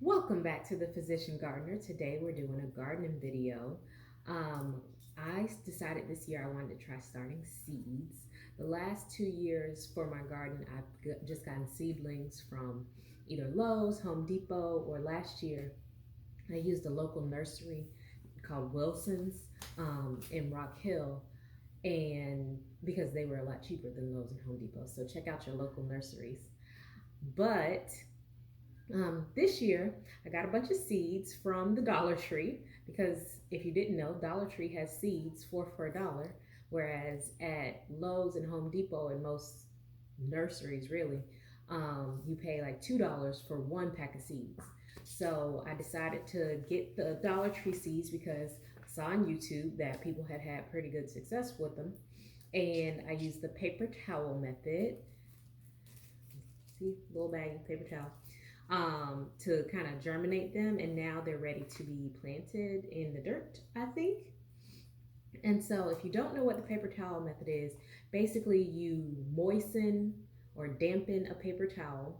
Welcome back to the Physician Gardener. Today we're doing a gardening video. I decided this year I wanted to try starting seeds. The last 2 years for my garden, just gotten seedlings from either Lowe's, Home Depot, or last year I used a local nursery called Wilson's in Rock Hill, and because they were a lot cheaper than Lowe's and Home Depot. So check out your local nurseries. But this year, I got a bunch of seeds from the Dollar Tree because if you didn't know, Dollar Tree has seeds for a dollar, whereas at Lowe's and Home Depot and most nurseries, really, you pay like $2 for one pack of seeds. So I decided to get the Dollar Tree seeds because I saw on YouTube that people had had pretty good success with them, and I used the paper towel method. See, little bag of paper towel to kind of germinate them, and now they're ready to be planted in the dirt, I think. And so if you don't know what the paper towel method is, basically you moisten or dampen a paper towel.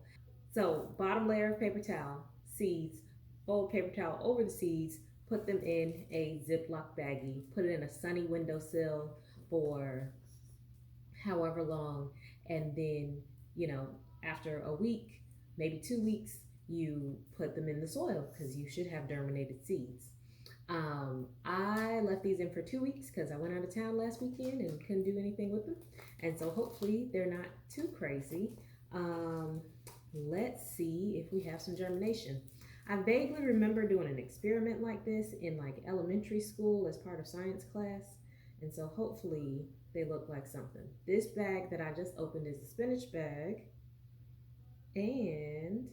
So bottom layer of paper towel, seeds, fold paper towel over the seeds, put them in a Ziploc baggie, put it in a sunny windowsill for however long, and then, after a week, maybe 2 weeks, you put them in the soil because you should have germinated seeds. I left these in for 2 weeks because I went out of town last weekend and couldn't do anything with them. And so hopefully they're not too crazy. Let's see if we have some germination. I vaguely remember doing an experiment like this in like elementary school as part of science class. And so hopefully they look like something. This bag that I just opened is a spinach bag. And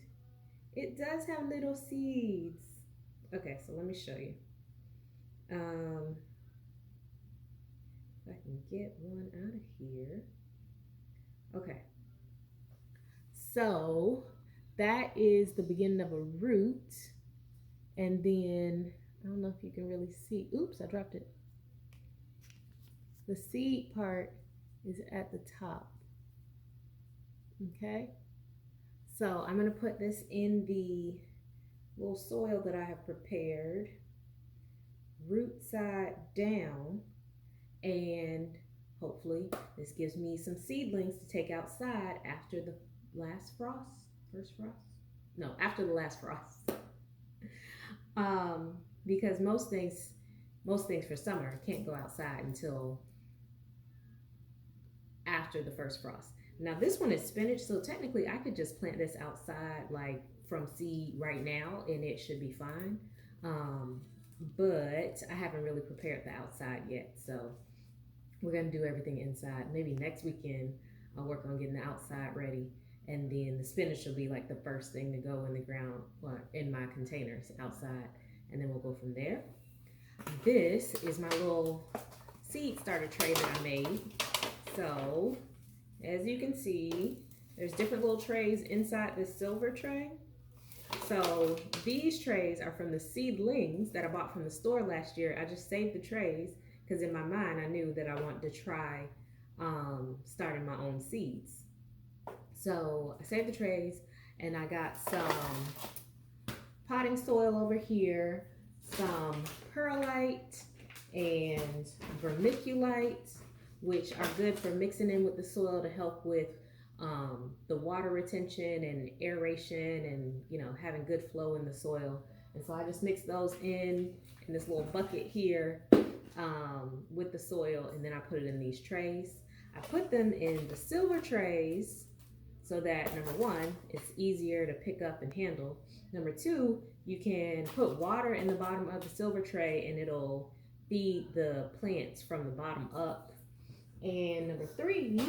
it does have little seeds. Okay, so let me show you. If I can get one out of here. Okay. So that is the beginning of a root. And then, I don't know if you can really see. Oops, I dropped it. The seed part is at the top. Okay. So I'm going to put this in the little soil that I have prepared, root side down, and hopefully this gives me some seedlings to take outside after the last frost. First frost? No, after the last frost. Because most things for summer can't go outside until after the first frost. Now this one is spinach, so technically I could just plant this outside like from seed right now and it should be fine. But I haven't really prepared the outside yet, so we're gonna do everything inside. Maybe next weekend I'll work on getting the outside ready, and then the spinach will be like the first thing to go in the ground or in my containers outside, and then we'll go from there. This is my little seed starter tray that I made. So as you can see, there's different little trays inside this silver tray. So these trays are from the seedlings that I bought from the store last year. I just saved the trays because in my mind I knew that I wanted to try starting my own seeds. So I saved the trays, and I got some potting soil over here, some perlite and vermiculite, which are good for mixing in with the soil to help with the water retention and aeration, and having good flow in the soil. And so I just mixed those in this little bucket here with the soil, and then I put it in these trays. I put them in the silver trays so that, number one, it's easier to pick up and handle. Number two, you can put water in the bottom of the silver tray and it'll feed the plants from the bottom up. And number three,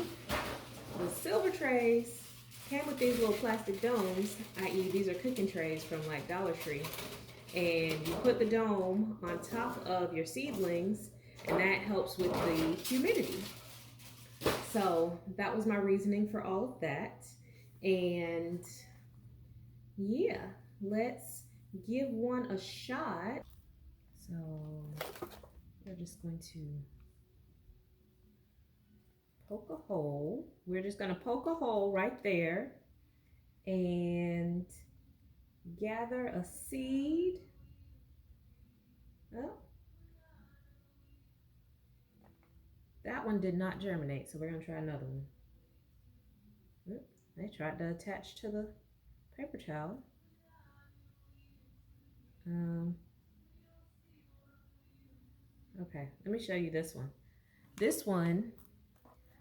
the silver trays came with these little plastic domes, i.e. these are cooking trays from like Dollar Tree. And you put the dome on top of your seedlings, and that helps with the humidity. So that was my reasoning for all of that. And yeah, let's give one a shot. So we're just going to poke a hole. We're just going to poke a hole right there and gather a seed. Oh, that one did not germinate, so we're gonna try another one. Oh, they tried to attach to the paper towel. Okay, let me show you this one. This one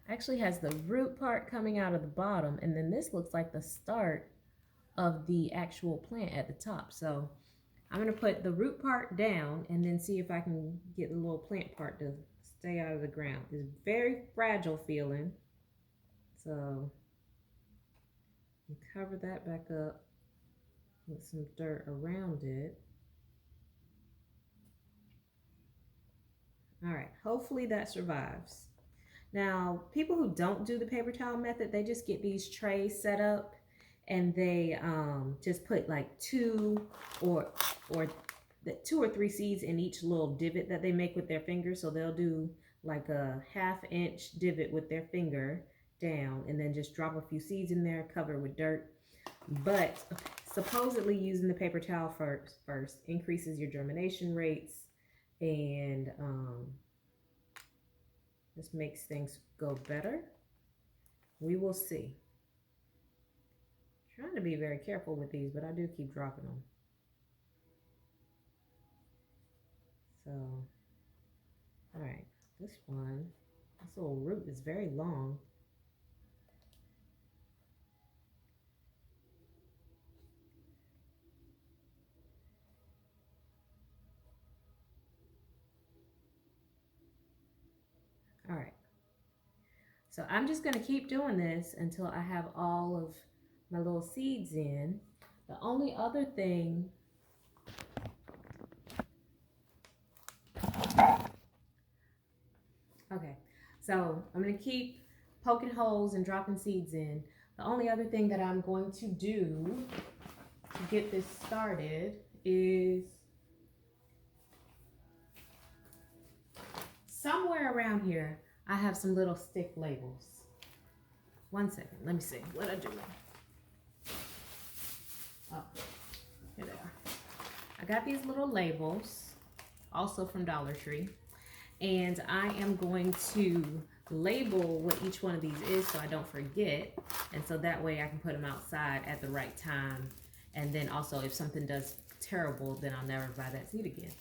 actually has the root part coming out of the bottom, and then this looks like the start of the actual plant at the top. So I'm gonna put the root part down and then see if I can get the little plant part to stay out of the ground. It's very fragile feeling. So cover that back up with some dirt around it. All right, hopefully that survives. Now, people who don't do the paper towel method, they just get these trays set up and they just put like two or 3 seeds in each little divot that they make with their finger. So they'll do like a 1/2 inch divot with their finger down and then just drop a few seeds in there, cover with dirt. But supposedly using the paper towel first increases your germination rates and this makes things go better. We will see. I'm trying to be very careful with these, but I do keep dropping them. So, all right, this little root is very long. All right. So I'm just going to keep doing this until I have all of my little seeds in. The only other thing okay, so I'm going to keep poking holes and dropping seeds in. The only other thing that I'm going to do to get this started is somewhere around here I have some little stick labels. One second, let me see what I do. Oh, here they are. I got these little labels, also from Dollar Tree, and I am going to label what each one of these is so I don't forget, and so that way I can put them outside at the right time, and then also if something does terrible, then I'll never buy that seed again.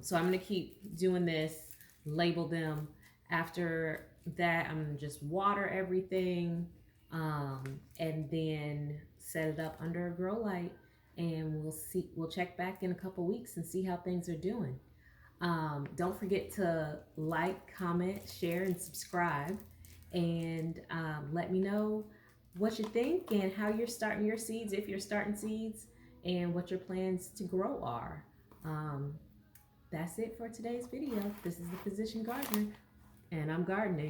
So I'm going to keep doing this, label them. After that, I'm going to just water everything and then set it up under a grow light, and we'll check back in a couple weeks and see how things are doing. Don't forget to like, comment, share, and subscribe, and let me know what you think and how you're starting your seeds, if you're starting seeds, and what your plans to grow are. That's it for today's video. This is the Physician Gardener, and I'm gardening.